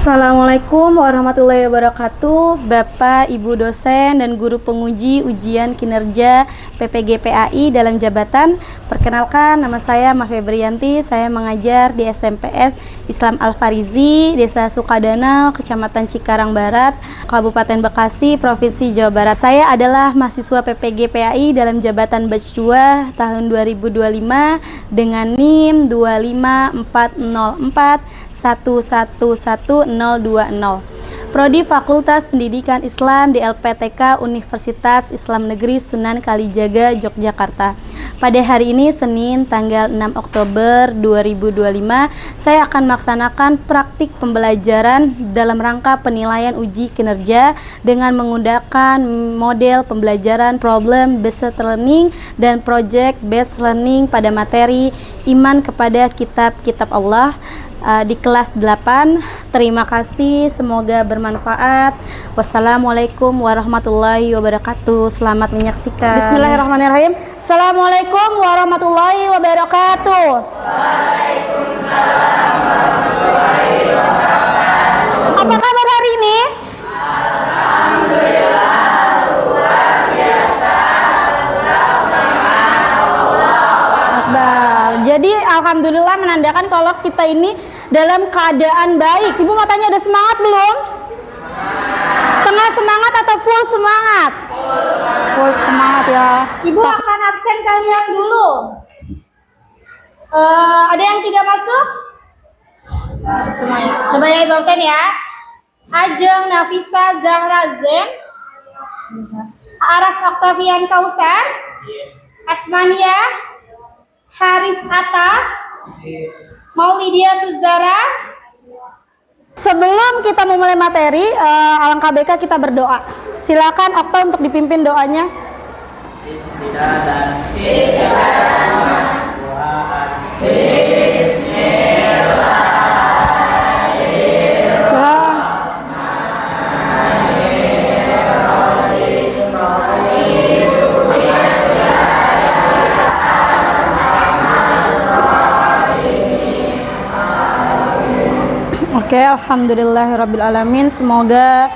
Assalamualaikum warahmatullahi wabarakatuh, Bapak, Ibu dosen dan guru penguji ujian kinerja PPG PAI dalam jabatan. Perkenalkan, nama saya Mafia Brianti, saya mengajar di SMPS Islam Al-Farizi, Desa Sukadanau, Kecamatan Cikarang Barat, Kabupaten Bekasi, Provinsi Jawa Barat. Saya adalah mahasiswa PPG PAI dalam jabatan batch 2 tahun 2025 dengan NIM 25404 111020. Prodi Fakultas Pendidikan Islam di LPTK Universitas Islam Negeri Sunan Kalijaga, Yogyakarta. Pada hari ini Senin tanggal 6 Oktober 2025, saya akan melaksanakan praktik pembelajaran dalam rangka penilaian uji kinerja dengan menggunakan model pembelajaran problem based learning dan project based learning pada materi iman kepada kitab-kitab Allah di kelas 8. Terima kasih, semoga bermanfaat. Wassalamualaikum warahmatullahi wabarakatuh. Selamat menyaksikan. Bismillahirrahmanirrahim. Assalamualaikum warahmatullahi wabarakatuh. Waalaikumsalam warahmatullahi wabarakatuh. Apa kabar hari ini? Alhamdulillah, luar biasa. Jadi alhamdulillah menandakan kalau kita ini dalam keadaan baik. Ibu mau tanya, ada semangat belum? Setengah semangat atau full semangat? Full semangat ya. Ibu akan absen kalian dulu. Ada yang tidak masuk? Semuanya. Coba ya Ibu absen ya. Ajeng Nafisa Zahra Zen, Aras Oktavian Kausar, Asmania Haris Atta, Maulidia Tuzara. Sebelum kita memulai materi, alangkah baiknya kita berdoa. Silakan Okta untuk dipimpin doanya. Oke, alhamdulillahirrabbilalamin. Semoga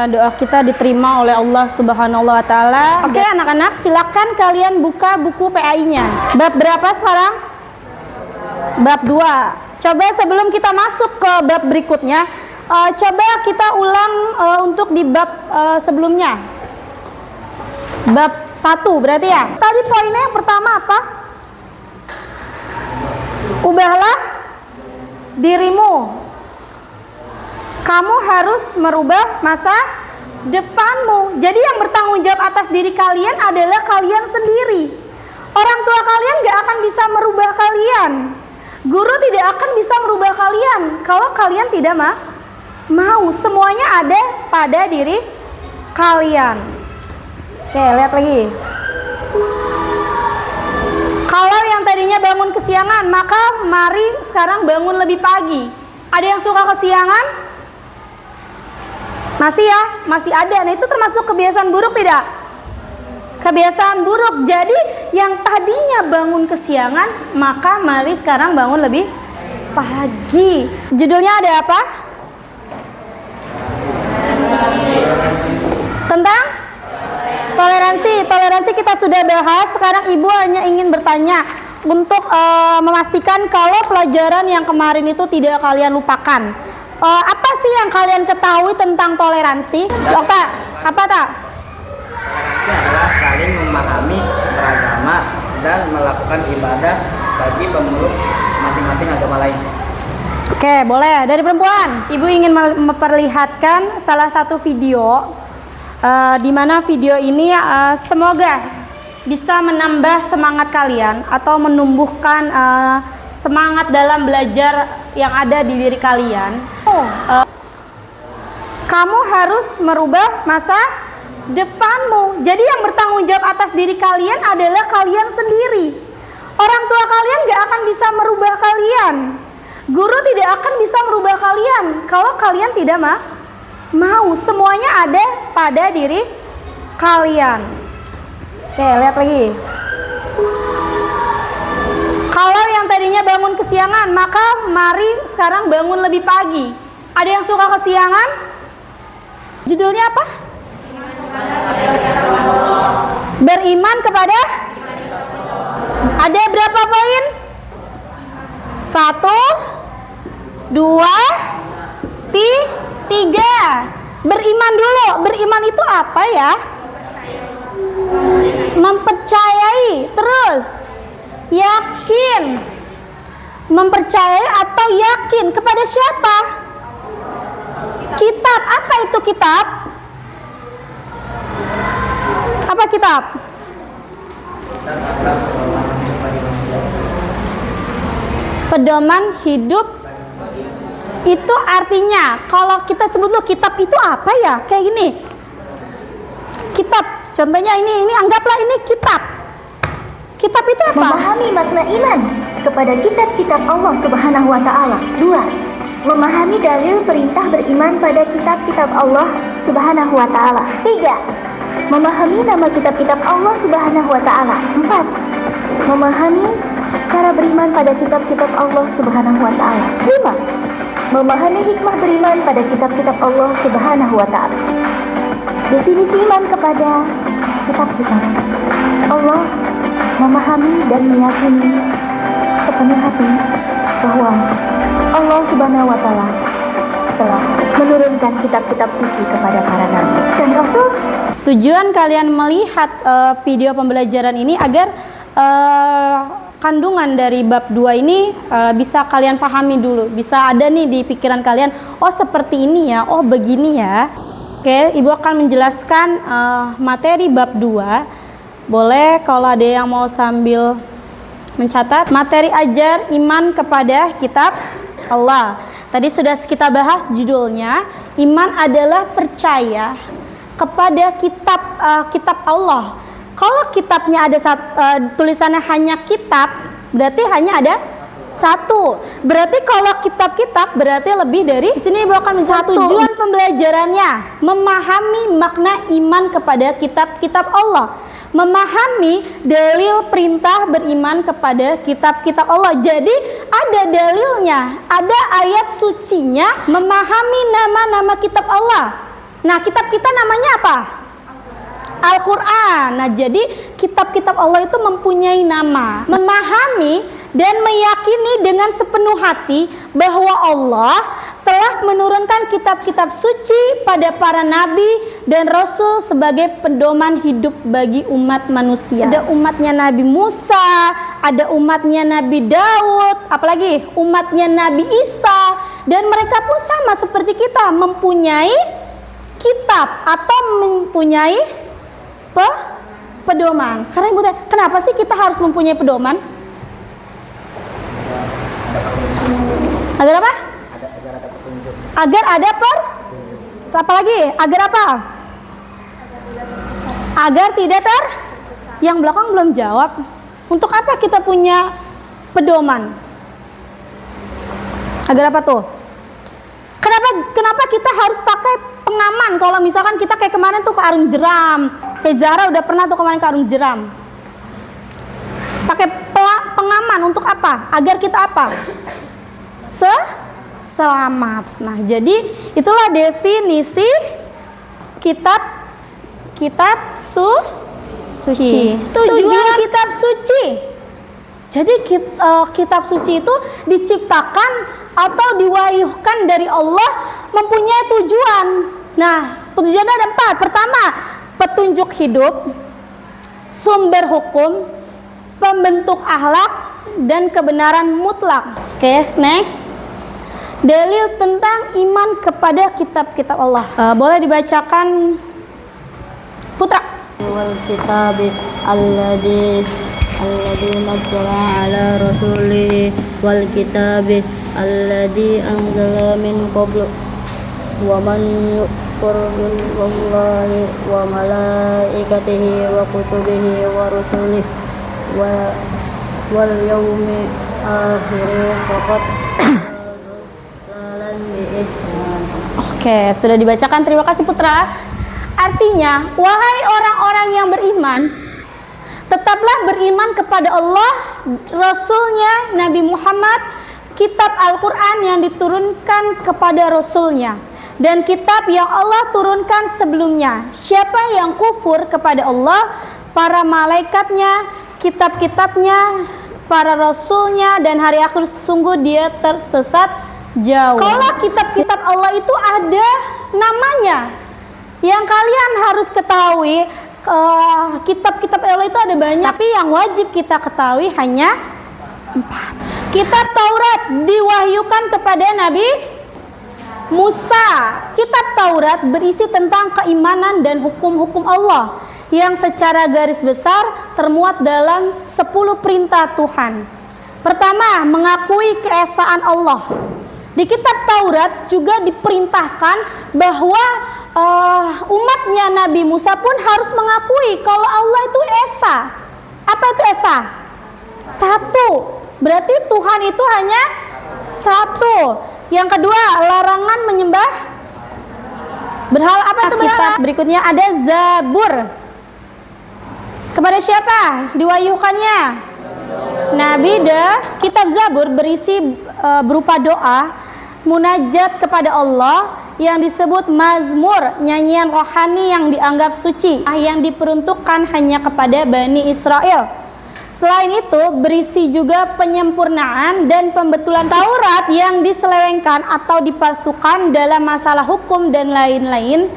doa kita diterima oleh Allah Subhanahu wa Ta'ala. Oke, anak-anak, silakan kalian buka buku PAI-nya. Bab berapa sekarang? Bab 2. Coba sebelum kita masuk ke bab berikutnya, coba kita ulang untuk di bab sebelumnya. Bab 1 berarti ya. Tadi poinnya yang pertama apa? Ubahlah dirimu. Kamu harus merubah masa depanmu. Jadi yang bertanggung jawab atas diri kalian adalah kalian sendiri. Orang tua kalian gak akan bisa merubah kalian. Guru tidak akan bisa merubah kalian kalau kalian tidak mau. Semuanya ada pada diri kalian. Oke, lihat lagi. Kalau yang tadinya bangun kesiangan, maka mari sekarang bangun lebih pagi. Ada yang suka kesiangan? Masih ya? Masih ada. Nah, itu termasuk kebiasaan buruk tidak? Kebiasaan buruk. Jadi yang tadinya bangun kesiangan, maka mari sekarang bangun lebih pagi. Judulnya ada apa? Tentang toleransi. Toleransi kita sudah bahas. Sekarang Ibu hanya ingin bertanya untuk memastikan kalau pelajaran yang kemarin itu tidak kalian lupakan. Apa sih yang kalian ketahui tentang toleransi? Okta, apa tak? Toleransi adalah saling memahami beragama dan melakukan ibadah bagi pemeluk masing-masing agama lain. Oke, boleh. Dari perempuan, Ibu ingin memperlihatkan salah satu video, di mana video ini semoga bisa menambah semangat kalian atau menumbuhkan semangat dalam belajar yang ada di diri kalian. Kamu harus merubah masa depanmu. Jadi yang bertanggung jawab atas diri kalian adalah kalian sendiri. Orang tua kalian gak akan bisa merubah kalian. Guru tidak akan bisa merubah kalian kalau kalian tidak mau. Semuanya ada pada diri kalian. Oke, lihat lagi. Kalau yang tadinya bangun kesiangan, maka mari sekarang bangun lebih pagi. Ada yang suka kesiangan? Judulnya apa? Beriman kepada? Ada berapa poin? 1, 2, 3. Beriman dulu. Beriman itu apa ya? Mempercayai. Terus yakin. Mempercayai atau yakin kepada siapa? Kitab. Apa itu kitab? Apa kitab? Pedoman hidup. Itu artinya, kalau kita sebut dulu kitab itu apa ya? Kayak gini. Kitab, contohnya ini anggaplah ini kitab. Kitab itu apa? Memahami makna iman kepada kitab-kitab Allah Subhanahu wa taala. 2. Memahami dalil perintah beriman pada kitab-kitab Allah Subhanahu wa taala. 3. Memahami nama kitab-kitab Allah Subhanahu wa taala. 4. Memahami cara beriman pada kitab-kitab Allah Subhanahu wa taala. 5. Memahami hikmah beriman pada kitab-kitab Allah Subhanahu wa taala. Definisi iman kepada kitab-kitab Allah. Memahami dan meyakini sepenuh hati bahwa Allah Subhanahu wa taala telah menurunkan kitab-kitab suci kepada para nabi dan rasul. Tujuan kalian melihat video pembelajaran ini agar kandungan dari bab 2 ini bisa kalian pahami dulu. Bisa ada nih di pikiran kalian, oh seperti ini ya, oh begini ya. Oke, Ibu akan menjelaskan materi bab 2. Boleh kalau ada yang mau sambil mencatat. Materi ajar iman kepada kitab Allah. Tadi sudah kita bahas judulnya. Iman adalah percaya kepada kitab Allah. Kalau kitabnya ada tulisannya hanya kitab, berarti hanya ada satu. Berarti kalau kitab-kitab berarti lebih dari. Di sini Ibu akan mencatat tujuan pembelajarannya, memahami makna iman kepada kitab-kitab Allah. Memahami dalil perintah beriman kepada kitab-kitab Allah. Jadi ada dalilnya, ada ayat sucinya, memahami nama-nama kitab Allah. Nah, kitab kita namanya apa? Al-Quran. Nah, jadi kitab-kitab Allah itu mempunyai nama. Memahami dan meyakini dengan sepenuh hati bahwa Allah telah menurunkan kitab-kitab suci pada para nabi dan rasul sebagai pedoman hidup bagi umat manusia. Ada umatnya Nabi Musa, ada umatnya Nabi Daud, apalagi umatnya Nabi Isa, dan mereka pun sama seperti kita mempunyai kitab atau mempunyai pedoman. Sering Bu, kenapa sih kita harus mempunyai pedoman? Agar apa? Agar ada apa lagi? Agar apa? Agar tidak yang belakang belum jawab. Untuk apa kita punya pedoman? Agar apa tuh? Kenapa kita harus pakai pengaman? Kalau misalkan kita kayak kemarin tuh ke Arung Jeram, kayak Zara udah pernah tuh kemarin ke Arung Jeram. Pakai pengaman untuk apa? Agar kita apa? Selamat. Nah, jadi itulah definisi kitab suci. Tujuan kitab suci. Jadi kitab suci itu diciptakan atau diwahyukan dari Allah mempunyai tujuan. Nah, tujuannya ada 4. Pertama, petunjuk hidup, sumber hukum, pembentuk akhlak, dan kebenaran mutlak. Oke, next. Dalil tentang iman kepada kitab-kitab Allah. Boleh dibacakan Putra. Wal kitabi alladzi nazzala ala rasulihi wal kitabi alladzi anzala min qablu wa man yukfur billahi wa malaikatihi wa kutubihi wa rusulihi wal yaumil akhir faqad. Oke, sudah dibacakan. Terima kasih Putra. Artinya, wahai orang-orang yang beriman, tetaplah beriman kepada Allah, Rasulnya Nabi Muhammad, kitab Al-Quran yang diturunkan kepada Rasulnya dan kitab yang Allah turunkan sebelumnya. Siapa yang kufur kepada Allah, para malaikatnya, kitab-kitabnya, para rasulnya, dan hari akhir, sungguh dia tersesat jauh. Kalau kitab-kitab Allah itu ada namanya. Yang kalian harus ketahui, kitab-kitab Allah itu ada banyak, tapi yang wajib kita ketahui hanya 4. Kitab Taurat diwahyukan kepada Nabi Musa. Kitab Taurat berisi tentang keimanan dan hukum-hukum Allah yang secara garis besar termuat dalam 10 perintah Tuhan. Pertama, mengakui keesaan Allah. Di kitab Taurat juga diperintahkan bahwa umatnya Nabi Musa pun harus mengakui kalau Allah itu esa. Apa itu esa? Satu. Berarti Tuhan itu hanya satu. Yang kedua, larangan menyembah berhala. Apa itu berhala? Berikutnya ada Zabur. Kepada siapa diwahyukannya? Nabi. Kitab Zabur berisi berupa doa, munajat kepada Allah yang disebut mazmur, nyanyian rohani yang dianggap suci, yang diperuntukkan hanya kepada Bani Israel. Selain itu berisi juga penyempurnaan dan pembetulan Taurat yang diselewengkan atau dipalsukan dalam masalah hukum dan lain-lain.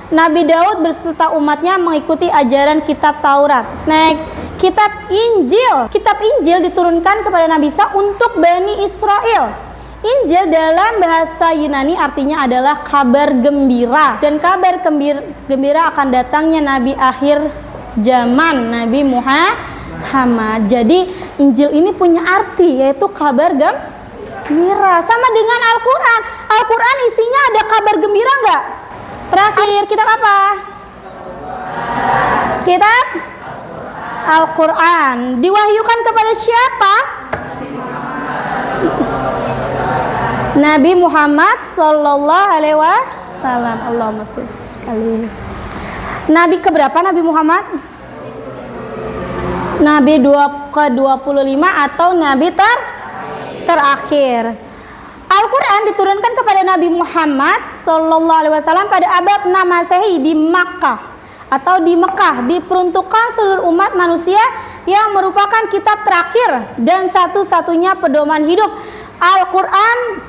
Nabi Daud berserta umatnya mengikuti ajaran kitab Taurat. Next, kitab Injil. Kitab Injil diturunkan kepada Nabi Isa untuk Bani Israel. Injil dalam bahasa Yunani artinya adalah kabar gembira, dan kabar gembira akan datangnya Nabi akhir zaman, Nabi Muhammad. Jadi Injil ini punya arti yaitu kabar gembira, sama dengan Al-Quran. Al-Quran isinya ada kabar gembira nggak? Terakhir, kitab apa? Kitab Al-Quran diwahyukan kepada siapa? Nabi Muhammad Sallallahu Alaihi Wasallam. Allahumma sholli. Nabi keberapa Nabi Muhammad? Nabi ke-25 atau Nabi terakhir. Al-Quran diturunkan kepada Nabi Muhammad Sallallahu Alaihi Wasallam pada abad 6 Masehi di Makkah atau di Mekah, diperuntukkan seluruh umat manusia yang merupakan kitab terakhir dan satu-satunya pedoman hidup. Al-Quran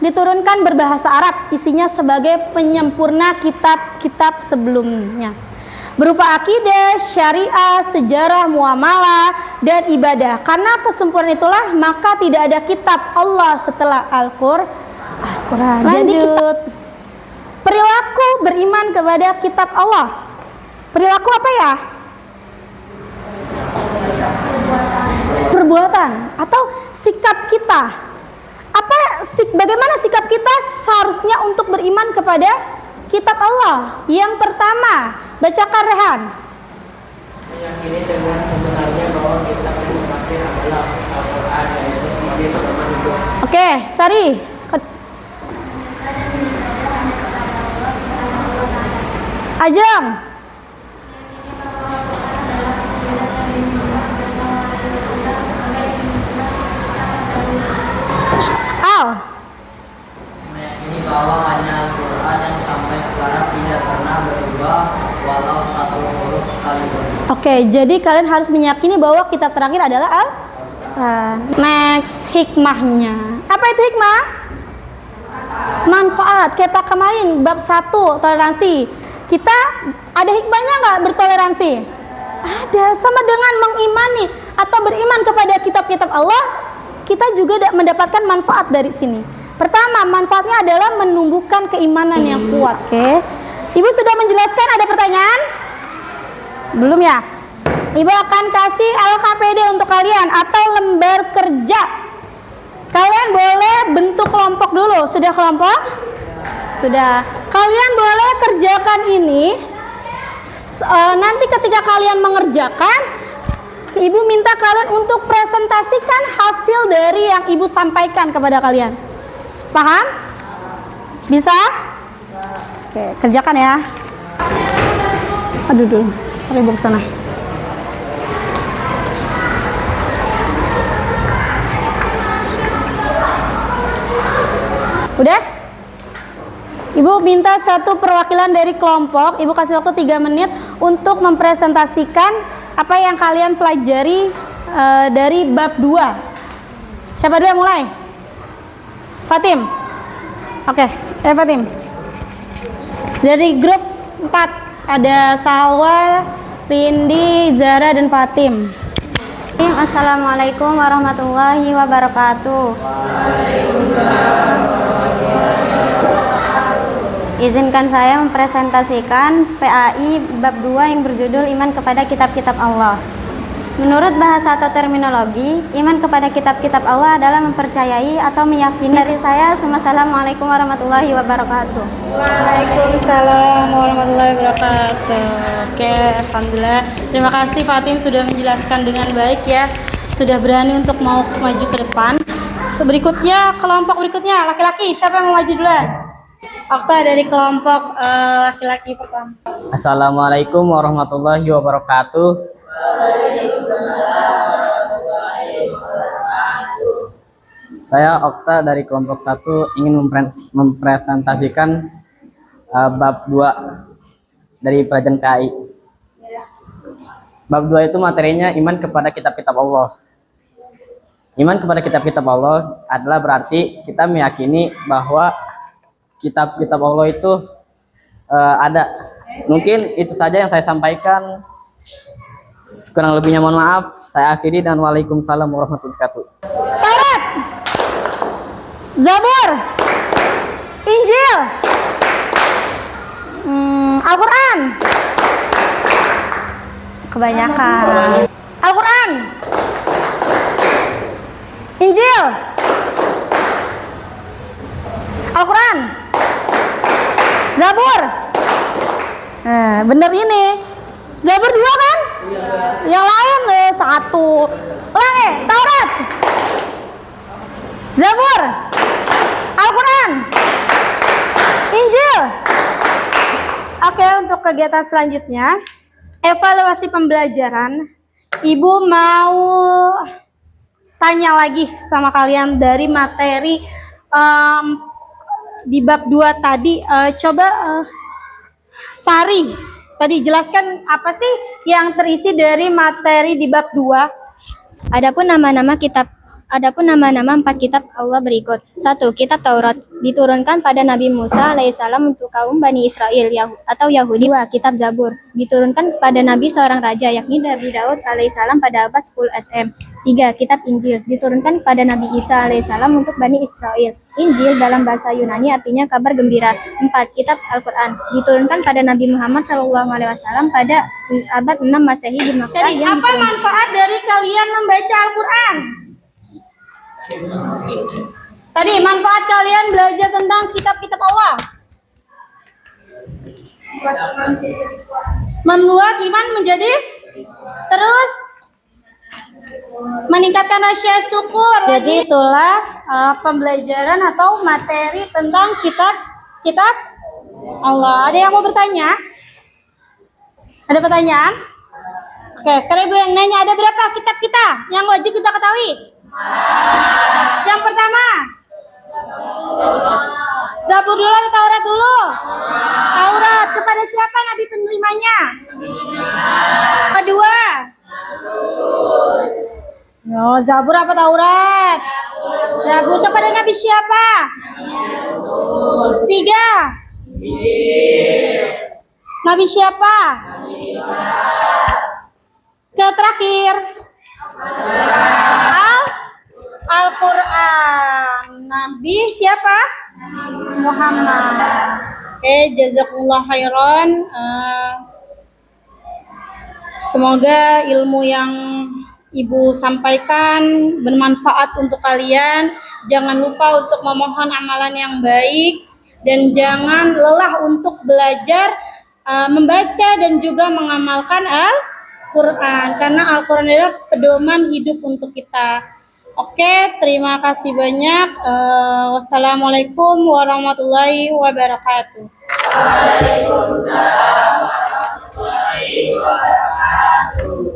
diturunkan berbahasa Arab, isinya sebagai penyempurna kitab-kitab sebelumnya, berupa akidah, syariah, sejarah, muamalah, dan ibadah. Karena kesempurnaan itulah maka tidak ada kitab Allah setelah Al-Quran. Jadi kitab, perilaku beriman kepada kitab Allah. Perilaku apa ya? Perbuatan atau sikap kita. Bagaimana sikap kita seharusnya untuk beriman kepada kitab Allah? Yang pertama, bacakan Rehan. Meyakini dengan sebenarnya bahwa kitab yang terakhir adalah Al-Quran, yaitu sebagai pedoman hidup. Oke, Sari. Ajeng. Al. Meyakini bahwa hanya Al-Quran yang sampai sekarang tidak pernah berubah walau satu huruf sekalipun. Oke, jadi kalian harus meyakini bahwa kitab terakhir adalah Al-Quran. Next, hikmahnya. Apa itu hikmah? Manfaat. Kita kemarin bab 1 toleransi. Kita ada hikmahnya nggak bertoleransi? Ada. Sama dengan mengimani atau beriman kepada kitab-kitab Allah, kita juga mendapatkan manfaat dari sini. Pertama, manfaatnya adalah menumbuhkan keimanan yang kuat. Oke. Ibu sudah menjelaskan, ada pertanyaan? Belum ya? Ibu akan kasih LKPD untuk kalian atau lembar kerja. Kalian boleh bentuk kelompok dulu. Sudah kelompok? Sudah. Kalian boleh kerjakan ini. Nanti ketika kalian mengerjakan, Ibu minta kalian untuk presentasikan hasil dari yang Ibu sampaikan kepada kalian. Paham? Bisa? Oke, kerjakan ya. Aduh dulu, taruh Ibu ke sana. Udah? Ibu minta satu perwakilan dari kelompok, Ibu kasih waktu 3 menit untuk mempresentasikan apa yang kalian pelajari dari bab 2. Siapa dulu yang mulai? Fatim. Oke, Fatim. Dari grup 4 ada Salwa, Rindi, Zara, dan Fatim. Assalamualaikum warahmatullahi wabarakatuh. Izinkan saya mempresentasikan PAI bab 2 yang berjudul Iman kepada Kitab-Kitab Allah. Menurut bahasa atau terminologi, iman kepada kitab-kitab Allah adalah mempercayai atau meyakini. Dari saya, Assalamualaikum warahmatullahi wabarakatuh. Waalaikumsalam warahmatullahi wabarakatuh. Oke, alhamdulillah. Terima kasih Fatim sudah menjelaskan dengan baik ya. Sudah berani untuk mau maju ke depan. Berikutnya, kelompok berikutnya, laki-laki. Siapa yang mau maju duluan? Okta dari kelompok laki-laki pertama. Assalamualaikum warahmatullahi wabarakatuh. Saya Okta dari kelompok 1 ingin mempresentasikan bab 2 dari pelajaran PAI. Bab 2 itu materinya iman kepada kitab-kitab Allah. Iman kepada kitab-kitab Allah adalah berarti kita meyakini bahwa kitab-kitab Allah itu ada. Mungkin itu saja yang saya sampaikan. Kurang lebihnya mohon maaf. Saya akhiri dan waalaikumsalam warahmatullahi wabarakatuh. Taurat, Zabur, Injil, Al-Quran. Kebanyakan. Al-Quran, Injil, Al-Quran, Zabur. Bener ini. Zabur 2 kan? Yang lain 1. Ulang Taurat, Zabur, Al-Quran, Injil. Oke, untuk kegiatan selanjutnya, evaluasi pembelajaran. Ibu mau tanya lagi sama kalian dari materi di bab 2 tadi. Coba Sari tadi jelaskan apa sih yang terisi dari materi di bab 2. Adapun nama-nama 4 kitab Allah berikut. 1. Kitab Taurat diturunkan pada Nabi Musa alaihissalam untuk kaum Bani Israel atau Yahudi. 2. Kitab Zabur diturunkan pada Nabi seorang raja yakni Nabi Daud alaihissalam pada abad 10 SM. 3. Kitab Injil diturunkan pada Nabi Isa alaihissalam untuk Bani Israel. Injil dalam bahasa Yunani artinya kabar gembira. 4. Kitab Al-Quran diturunkan pada Nabi Muhammad SAW pada abad 6 Masehi di Makkah. Jadi apa manfaat dari kalian membaca Al-Quran? Tadi manfaat kalian belajar tentang kitab-kitab Allah. Membuat iman menjadi terus meningkatkan rasa syukur. Jadi itulah pembelajaran atau materi tentang kitab Allah. Ada yang mau bertanya? Ada pertanyaan? Oke, sekarang ibu yang nanya, ada berapa kitab kita yang wajib kita ketahui? Yang pertama, Zabur dulu atau Taurat dulu? Taurat. Kepada siapa Nabi penerimanya? Kedua, Zabur apa Taurat? Zabur. Kepada Nabi siapa? 3, Nabi siapa? Ke terakhir, Al-Quran. Nabi siapa? Muhammad. Oke, jazakumullah khairan. Semoga ilmu yang Ibu sampaikan bermanfaat untuk kalian. Jangan lupa untuk memohon amalan yang baik dan jangan lelah untuk belajar membaca dan juga mengamalkan Al-Quran, karena Al-Quran adalah pedoman hidup untuk kita. Oke, terima kasih banyak. Wassalamualaikum warahmatullahi wabarakatuh. Waalaikumsalam warahmatullahi wabarakatuh.